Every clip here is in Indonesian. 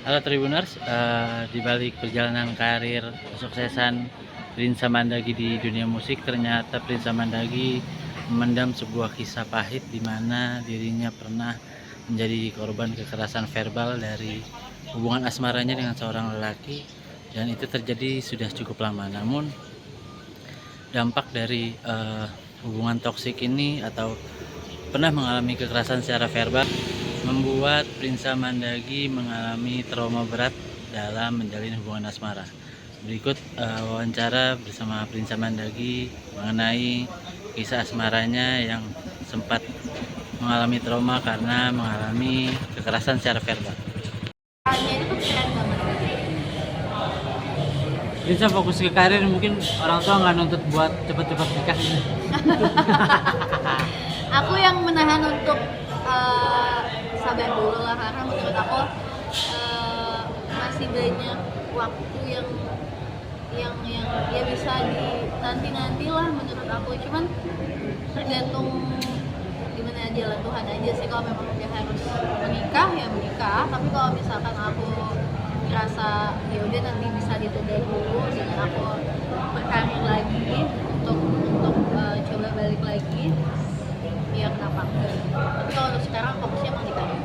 Halo Tribuners, di balik perjalanan karir kesuksesan Prinsa Mandagi di dunia musik, ternyata Prinsa Mandagi memendam sebuah kisah pahit di mana dirinya pernah menjadi korban kekerasan verbal dari hubungan asmaranya dengan seorang lelaki, dan itu terjadi sudah cukup lama. Namun dampak dari hubungan toksik ini atau pernah mengalami kekerasan secara verbal membuat Prinsa Mandagi mengalami trauma berat dalam menjalin hubungan asmara. Berikut wawancara bersama Prinsa Mandagi mengenai kisah asmaranya yang sempat mengalami trauma karena mengalami kekerasan secara verbal. Itu keren banget. Prinsa fokus ke karir, mungkin orang tua nggak nuntut buat cepet-cepet nikah ini. Aku yang menahan untuk sabar dulu lah, karena menurut aku masih banyak waktu yang ya bisa nanti lah menurut aku. Cuman tergantung gimana jalan Tuhan aja sih. Kalau memang dia harus menikah ya menikah, tapi kalau misalkan aku ngerasa ya udah nanti bisa ditunda dulu dengan aku berkarir lagi untuk coba balik lagi, ya kenapa enggak. Tapi kalau untuk sekarang fokusnya emang di karir.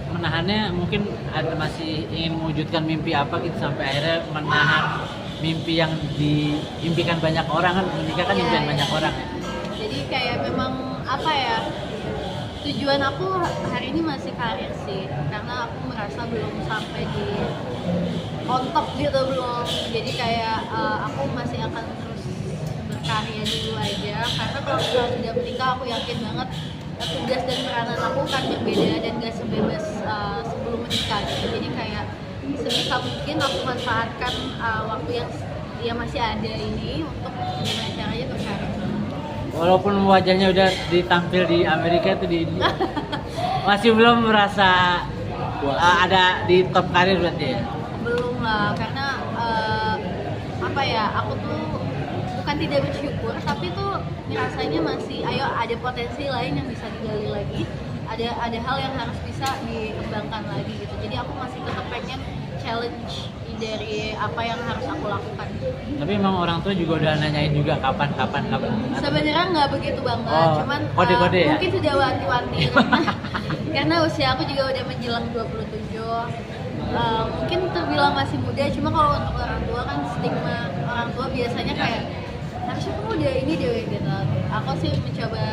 Menahannya mungkin ada masih ingin mewujudkan mimpi apa gitu, sampai akhirnya menahan mimpi yang diimpikan banyak orang, kan menikah kan impian banyak orang ya. Jadi kayak memang apa ya, tujuan aku hari ini masih karir sih, karena aku merasa belum sampai di on top gitu, belum. Jadi kayak aku masih akan terus berkarya dulu aja, karena kalau misalnya sudah menikah aku yakin banget tugas dan peranan aku kan berbeda dan gak sebebas sebelum menikah gitu. Jadi kayak sebisa mungkin aku manfaatkan waktu yang masih ada ini untuk gimana caranya berkarya. Walaupun wajahnya udah ditampil di Amerika itu di masih belum merasa ada di top karir berarti ya? Belum lah, karena apa ya, aku tuh bukan tidak bersyukur, tapi tuh rasanya masih ada potensi lain yang bisa digali lagi, ada hal yang harus bisa dikembangkan lagi gitu. Jadi aku masih tetap pengen challenge dari apa yang harus aku lakukan. Tapi emang orang tua juga udah nanyain juga kapan. Sebenarnya nggak begitu banget, cuman kode-kode ya? mungkin sudah wanti-wanti karena usia aku juga udah menjelang 27. Mungkin terbilang masih muda, cuma kalau untuk orang tua kan stigma orang tua biasanya kayak harusnya kamu udah ini deh gitu. Aku sih mencoba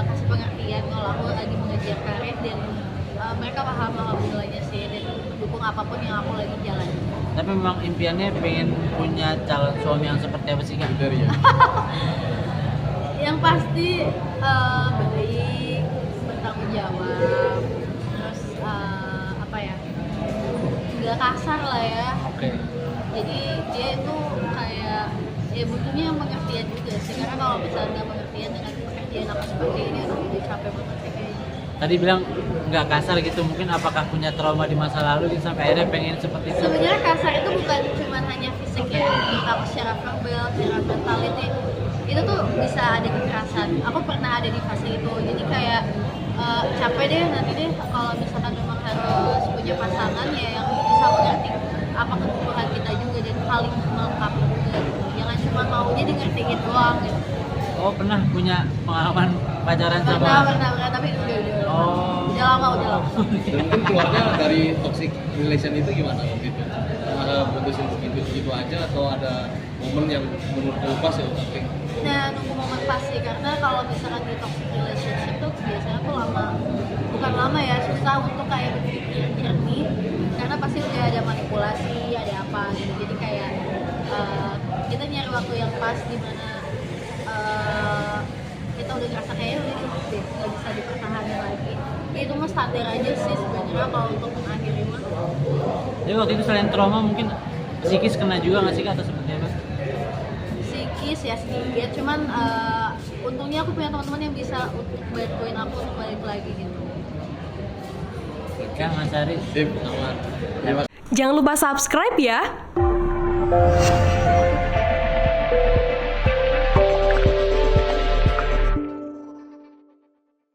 kasih pengertian kalau aku lagi mengejar karir, dan mereka paham alhamdulillahnya sih, dan mendukung apapun yang aku lagi jalani. Tapi memang impiannya pengen punya calon suami yang seperti apa sih Kak? Yang pasti baik, bertanggung jawab, terus apa ya, nggak kasar lah ya. Oke. Jadi dia itu kayak ya butuhnya yang pengertian juga sih, karena kalau misalnya nggak pengertian dengan pekerjaan aku seperti ini, aku udah capek banget sih kayaknya. Tadi bilang nggak kasar gitu, mungkin apakah punya trauma di masa lalu gitu sampai akhirnya pengen seperti itu? Sebenarnya kasar itu bukan cuma hanya fisik ya, menurut aku secara verbal, secara mentality itu tuh bisa ada kekerasan. Aku pernah ada di fase itu, jadi kayak capek deh nanti deh kalau misalkan memang harus punya pasangan ya yang bisa mengerti apa kebutuhan kita juga dan saling melengkapi juga gitu. Jangan cuma maunya di ngertiin doang gitu. Oh, pernah punya pengalaman pacaran sama? Pernah, tapi udah lama. Dan mungkin keluarnya dari toxic relation itu gimana waktu itu? Ada putusin begitu aja atau ada momen yang menurut pas ya? Nah, nunggu momen pas sih, karena kalau misalkan di toxic relationship tuh biasanya tuh bukan lama ya, susah untuk kayak berpikir jernih, karena pasti udah ada manipulasi, ada apa gitu. Jadi kayak kita nyari waktu yang pas di mana kita udah ngerasa kayaknya udah cukup deh, nggak bisa dipertahankan lagi. Ya itu mah standar aja sih sebenarnya kalau untuk mengakhiri mah. Jadi waktu itu selain trauma mungkin psikis kena juga nggak sih Kak, atau seperti apa? Psikis ya sedikit, cuman untungnya aku punya teman-teman yang bisa untuk bantuin aku untuk balik lagi gitu. Kak, Mas Ari. Sip, aman. Terima Jangan lupa subscribe ya.